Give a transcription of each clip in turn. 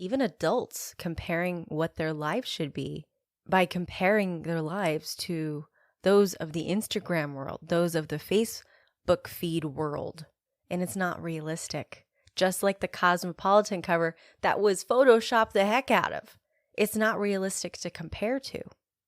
even adults comparing what their lives should be by comparing their lives to those of the Instagram world, those of the Facebook feed world. And it's not realistic. Just like the Cosmopolitan cover that was photoshopped the heck out of. It's not realistic to compare to.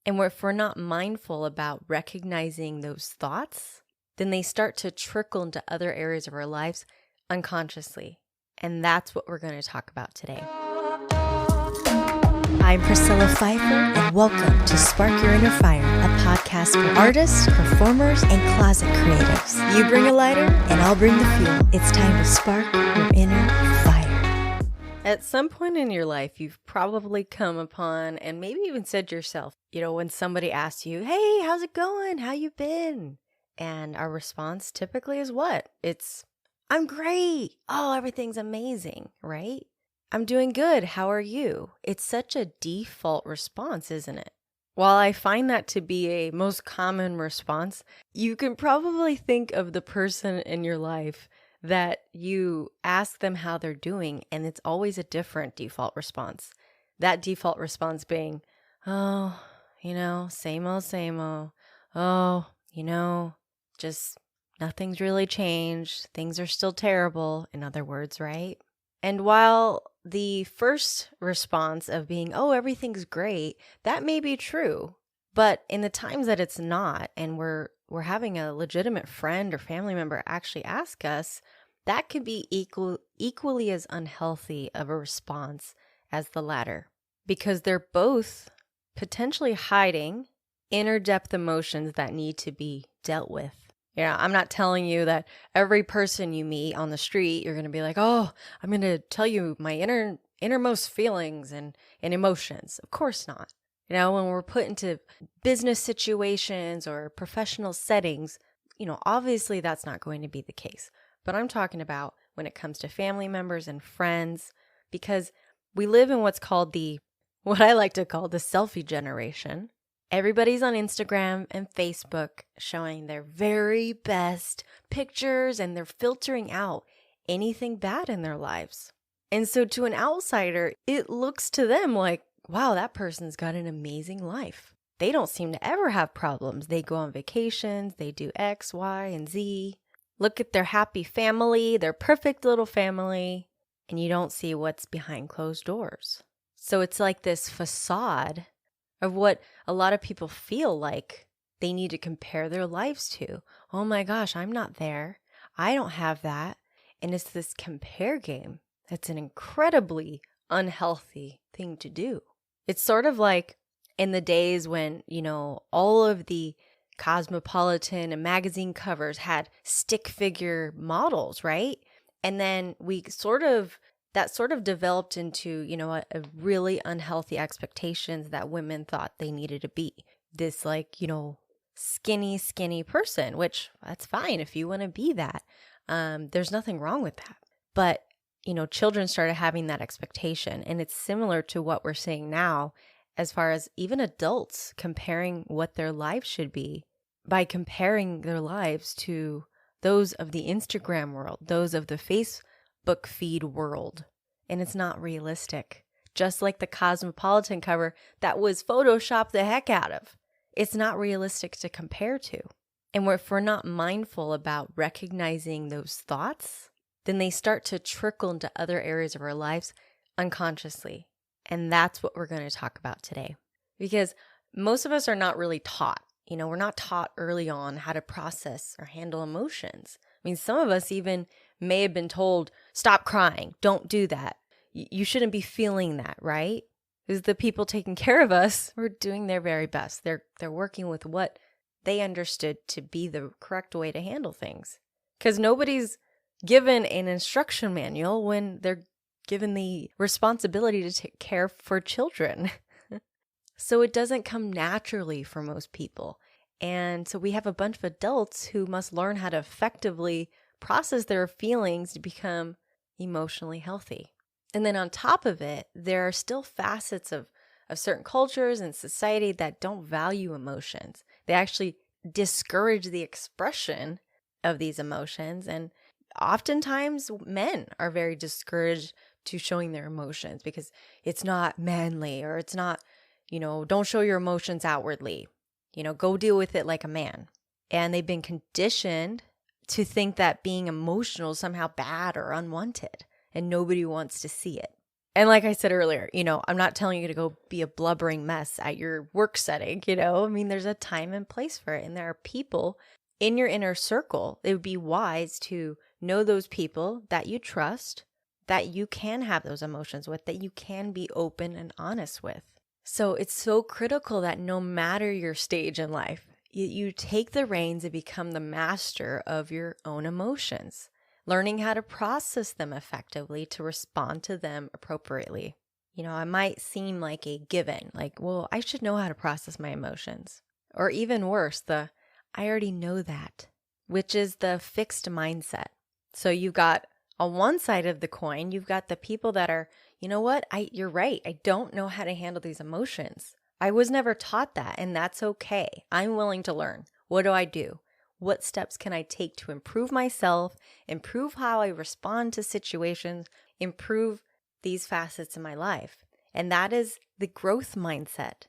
And if we're not mindful about recognizing those thoughts, then they start to trickle into other areas of our lives unconsciously. And that's what we're going to talk about today. I'm Priscilla Pfeiffer, and welcome to Spark Your Inner Fire, a podcast for artists, performers, and closet creatives. You bring a lighter, and I'll bring the fuel. It's time to spark your inner fire. At some point in your life, you've probably come upon, and maybe even said to yourself, when somebody asks you, hey, how's it going? How you been? And our response typically is what? It's, I'm great. Oh, everything's amazing, right? I'm doing good. How are you? It's such a default response, isn't it? While I find that to be a most common response, you can probably think of the person in your life that you ask them how they're doing, and it's always a different default response. That default response being, oh, same old, same old. Oh, just nothing's really changed. Things are still terrible, in other words, right? And while the first response of being, oh, everything's great, that may be true. But in the times that it's not, and we're having a legitimate friend or family member actually ask us, that can be equally as unhealthy of a response as the latter. Because they're both potentially hiding inner depth emotions that need to be dealt with. I'm not telling you that every person you meet on the street, you're going to be like, oh, I'm going to tell you my innermost feelings and emotions. Of course not. When we're put into business situations or professional settings, obviously that's not going to be the case. But I'm talking about when it comes to family members and friends, because we live in what I like to call the selfie generation. Everybody's on Instagram and Facebook showing their very best pictures, and they're filtering out anything bad in their lives. And so to an outsider, it looks to them like, wow, that person's got an amazing life. They don't seem to ever have problems. They go on vacations, they do X, Y, and Z. Look at their happy family, their perfect little family, and you don't see what's behind closed doors. So it's like this facade of what a lot of people feel like they need to compare their lives to. Oh my gosh, I'm not there. I don't have that. And it's this compare game. That's an incredibly unhealthy thing to do. It's sort of like in the days when, all of the Cosmopolitan and magazine covers had stick figure models, right? And then that sort of developed into, a really unhealthy expectations that women thought they needed to be. This skinny person, which that's fine if you want to be that. There's nothing wrong with that. But, children started having that expectation. And it's similar to what we're seeing now as far as even adults comparing what their lives should be by comparing their lives to those of the Instagram world, those of the Facebook feed world. And it's not realistic. Just like the Cosmopolitan cover that was photoshopped the heck out of. It's not realistic to compare to. And if we're not mindful about recognizing those thoughts, then they start to trickle into other areas of our lives unconsciously. And that's what we're going to talk about today. Because most of us are not really taught. We're not taught early on how to process or handle emotions. I mean, some of us even may have been told, stop crying, don't do that. You shouldn't be feeling that, right? Because the people taking care of us were doing their very best. They're working with what they understood to be the correct way to handle things. Because nobody's given an instruction manual when they're given the responsibility to take care for children. So it doesn't come naturally for most people. And so we have a bunch of adults who must learn how to effectively process their feelings to become emotionally healthy. And then on top of it, there are still facets of certain cultures and society that don't value emotions. They actually discourage the expression of these emotions. And oftentimes men are very discouraged to showing their emotions because it's not manly, or it's not, don't show your emotions outwardly. Go deal with it like a man. And they've been conditioned to think that being emotional is somehow bad or unwanted, and nobody wants to see it. And like I said earlier, I'm not telling you to go be a blubbering mess at your work setting, I mean, there's a time and place for it. And there are people in your inner circle. It would be wise to know those people that you trust, that you can have those emotions with, that you can be open and honest with. So it's so critical that no matter your stage in life, you take the reins and become the master of your own emotions, learning how to process them effectively to respond to them appropriately. I might seem like a given, like, well, I should know how to process my emotions. Or even worse, I already know that, which is the fixed mindset. So you've got on one side of the coin, you've got the people that are, you're right. I don't know how to handle these emotions. I was never taught that, and that's okay. I'm willing to learn. What do I do? What steps can I take to improve myself, improve how I respond to situations, improve these facets in my life? And that is the growth mindset.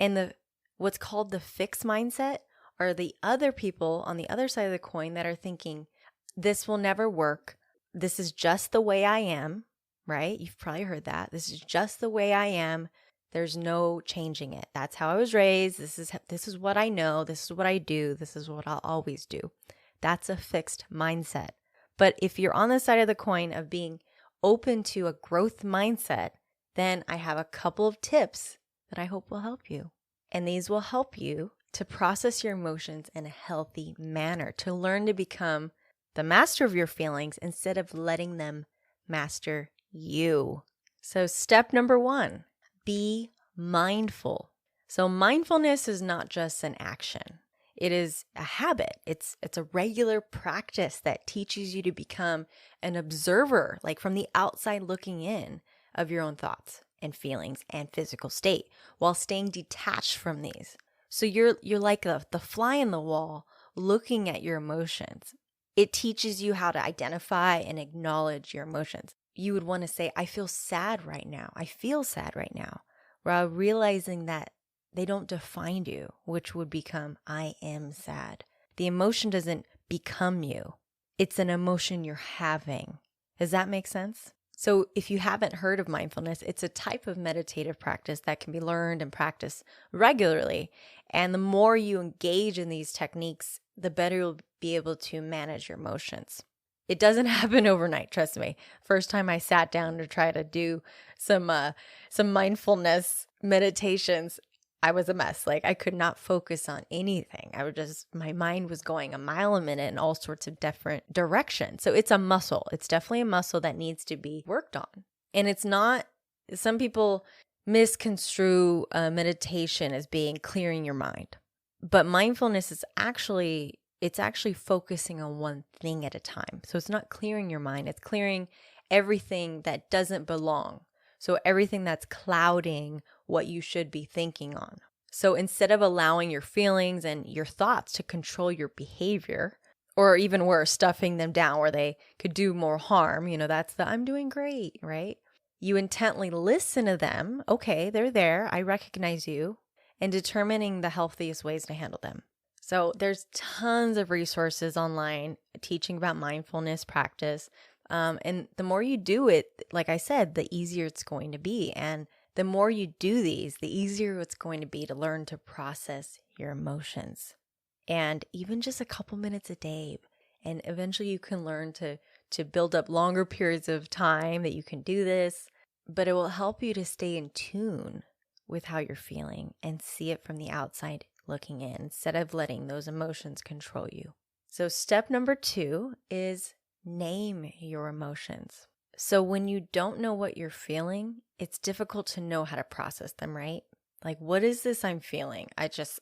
And what's called the fixed mindset are the other people on the other side of the coin that are thinking, this will never work. This is just the way I am, right? You've probably heard that. This is just the way I am. There's no changing it. That's how I was raised. This is what I know. This is what I do. This is what I'll always do. That's a fixed mindset. But if you're on the side of the coin of being open to a growth mindset, then I have a couple of tips that I hope will help you. And these will help you to process your emotions in a healthy manner, to learn to become the master of your feelings instead of letting them master you. So step number 1, be mindful. So mindfulness is not just an action. It is a habit. It's a regular practice that teaches you to become an observer, like from the outside looking in, of your own thoughts and feelings and physical state while staying detached from these. So you're like the fly in the wall looking at your emotions. It teaches you how to identify and acknowledge your emotions. You would want to say, I feel sad right now. I feel sad right now. While realizing that they don't define you, which would become, I am sad. The emotion doesn't become you. It's an emotion you're having. Does that make sense? So if you haven't heard of mindfulness, it's a type of meditative practice that can be learned and practiced regularly. And the more you engage in these techniques, the better you'll be able to manage your emotions. It doesn't happen overnight, trust me. First time I sat down to try to do some mindfulness meditations, I was a mess. Like I could not focus on anything. My mind was going a mile a minute in all sorts of different directions. So it's a muscle. It's definitely a muscle that needs to be worked on. And it's not, some people misconstrue meditation as being clearing your mind. But mindfulness is actually focusing on one thing at a time. So it's not clearing your mind. It's clearing everything that doesn't belong. So everything that's clouding what you should be thinking on. So instead of allowing your feelings and your thoughts to control your behavior, or even worse, stuffing them down where they could do more harm, that's the I'm doing great, right? You intently listen to them. Okay, they're there. I recognize you. And determining the healthiest ways to handle them. So there's tons of resources online teaching about mindfulness practice. And the more you do it, like I said, the easier it's going to be. And the more you do these, the easier it's going to be to learn to process your emotions. And even just a couple minutes a day. And eventually you can learn to build up longer periods of time that you can do this. But it will help you to stay in tune with how you're feeling and see it from the outside looking in instead of letting those emotions control you. So step number 2 is name your emotions. So when you don't know what you're feeling, it's difficult to know how to process them, right? Like, what is this I'm feeling? It's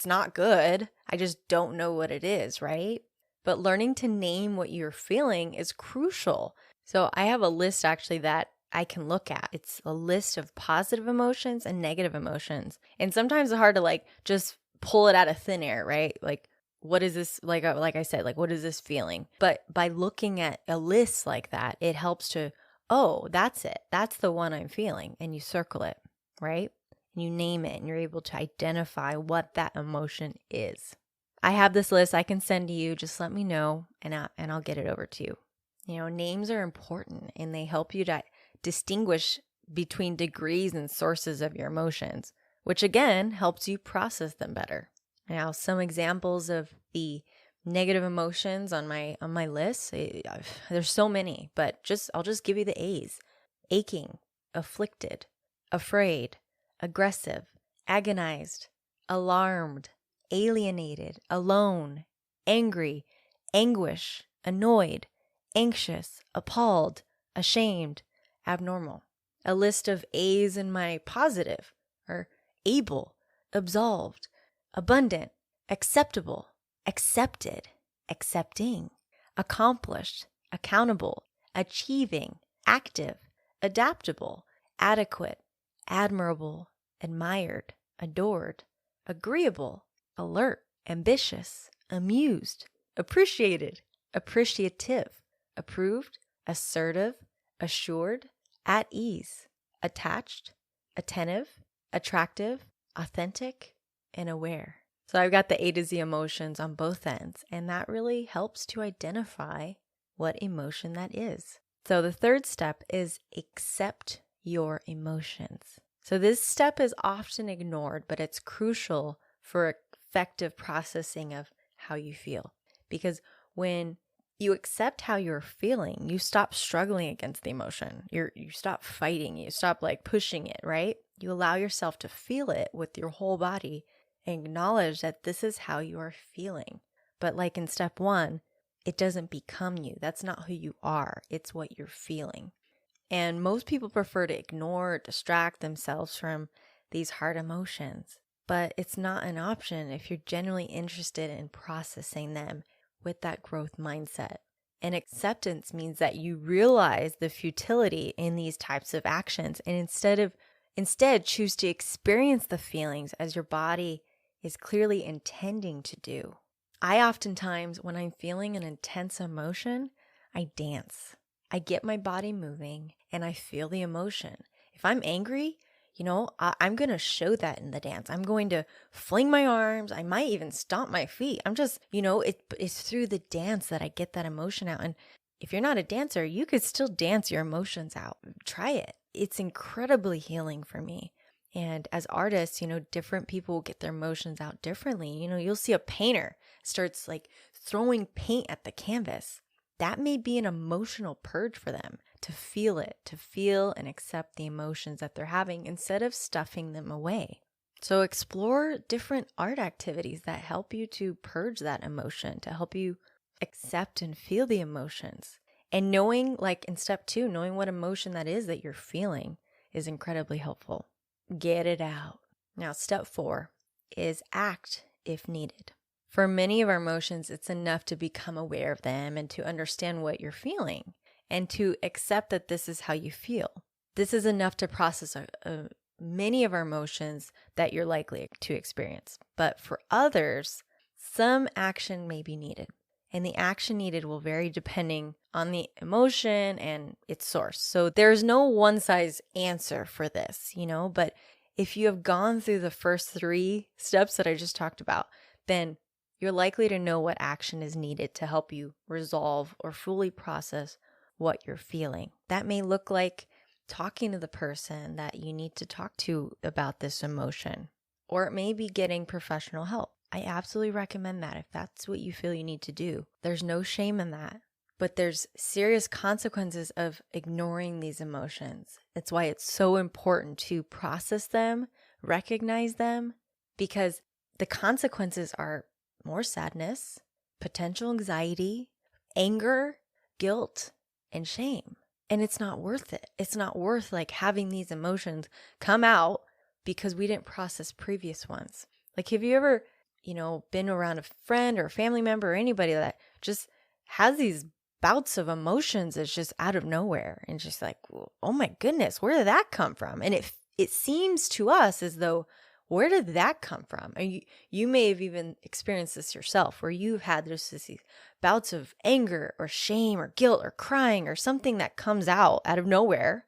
not good. I just don't know what it is, right? But learning to name what you're feeling is crucial. So I have a list actually that I can look at. It's a list of positive emotions and negative emotions. And sometimes it's hard to just pull it out of thin air, right? Like, what is this? Like I said, what is this feeling? But by looking at a list like that, it helps to oh, that's it. That's the one I'm feeling. And you circle it, right? And you name it and you're able to identify what that emotion is. I have this list I can send to you. Just let me know and I'll get it over to you. You know, names are important and they help you to distinguish between degrees and sources of your emotions, which again helps you process them better. Now, some examples of the negative emotions on my list, there's so many, but I'll just give you the A's. Aching, afflicted, afraid, aggressive, agonized, alarmed, alienated, alone, angry, anguish, annoyed, anxious, appalled, ashamed, abnormal. A list of A's in my positive are able, absolved, abundant, acceptable, accepted, accepting, accomplished, accountable, achieving, active, adaptable, adequate, admirable, admired, adored, agreeable, alert, ambitious, amused, appreciated, appreciative, approved, assertive, assured, at ease, attached, attentive, attractive, authentic, and aware. So I've got the A to Z emotions on both ends, and that really helps to identify what emotion that is. So the third step is accept your emotions. So this step is often ignored, but it's crucial for effective processing of how you feel. Because when you accept how you're feeling, you stop struggling against the emotion. You stop fighting, you stop like pushing it, right? You allow yourself to feel it with your whole body and acknowledge that this is how you are feeling. But like in step 1, it doesn't become you. That's not who you are. It's what you're feeling. And most people prefer to ignore or distract themselves from these hard emotions. But it's not an option if you're genuinely interested in processing them with that growth mindset. And acceptance means that you realize the futility in these types of actions and instead choose to experience the feelings as your body is clearly intending to do. I oftentimes, when I'm feeling an intense emotion, I dance. I get my body moving and I feel the emotion. If I'm angry, I'm going to show that in the dance. I'm going to fling my arms. I might even stomp my feet. I'm just, it's through the dance that I get that emotion out. And if you're not a dancer, you could still dance your emotions out. Try it. It's incredibly healing for me. And as artists, different people get their emotions out differently. You'll see a painter starts like throwing paint at the canvas. That may be an emotional purge for them, to feel it, to feel and accept the emotions that they're having instead of stuffing them away. So explore different art activities that help you to purge that emotion, to help you accept and feel the emotions. And knowing, like in step 2, knowing what emotion that is that you're feeling is incredibly helpful. Get it out. Now, step 4 is act if needed. For many of our emotions, it's enough to become aware of them and to understand what you're feeling and to accept that this is how you feel. This is enough to process many of our emotions that you're likely to experience. But for others, some action may be needed. And the action needed will vary depending on the emotion and its source. So there's no one size answer for this, but if you have gone through the first 3 steps that I just talked about, then you're likely to know what action is needed to help you resolve or fully process what you're feeling. That may look like talking to the person that you need to talk to about this emotion, or it may be getting professional help. I absolutely recommend that if that's what you feel you need to do. There's no shame in that, but there's serious consequences of ignoring these emotions. That's why it's so important to process them, recognize them, because the consequences are more sadness, potential anxiety, anger, guilt, and shame. And it's not worth it. It's not worth like having these emotions come out because we didn't process previous ones. Like, have you ever been around a friend or a family member or anybody that just has these bouts of emotions that's just out of nowhere and just like, oh my goodness, where did that come from? And it seems to us as though Where did that come from? And you may have even experienced this yourself, where you've had these bouts of anger or shame or guilt or crying or something that comes out of nowhere,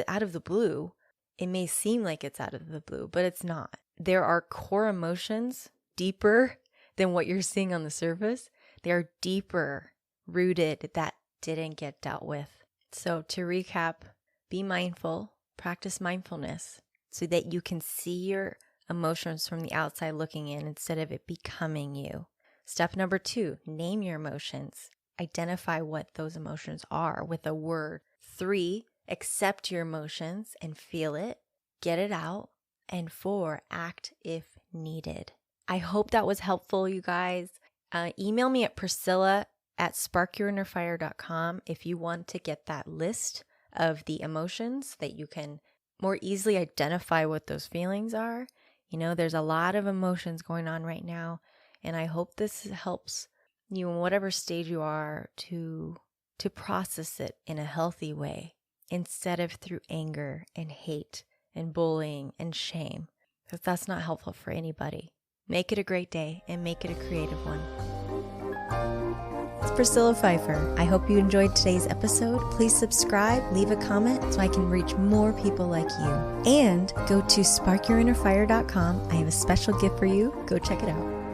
out of the blue. It may seem like it's out of the blue, but it's not. There are core emotions deeper than what you're seeing on the surface. They are deeper rooted that didn't get dealt with. So to recap, be mindful, practice mindfulness so that you can see your emotions from the outside looking in instead of it becoming you. Step number 2, name your emotions. Identify what those emotions are with a word. 3, accept your emotions and feel it, get it out. And 4, act if needed. I hope that was helpful, you guys. Email me at priscilla@sparkyourinnerfire.com if you want to get that list of the emotions that you can more easily identify what those feelings are. You know, there's a lot of emotions going on right now, and I hope this helps you in whatever stage you are to process it in a healthy way instead of through anger and hate and bullying and shame, because that's not helpful for anybody. Make it a great day and make it a creative one. It's Priscilla Pfeiffer. I hope you enjoyed today's episode. Please subscribe, leave a comment so I can reach more people like you. And go to sparkyourinnerfire.com. I have a special gift for you. Go check it out.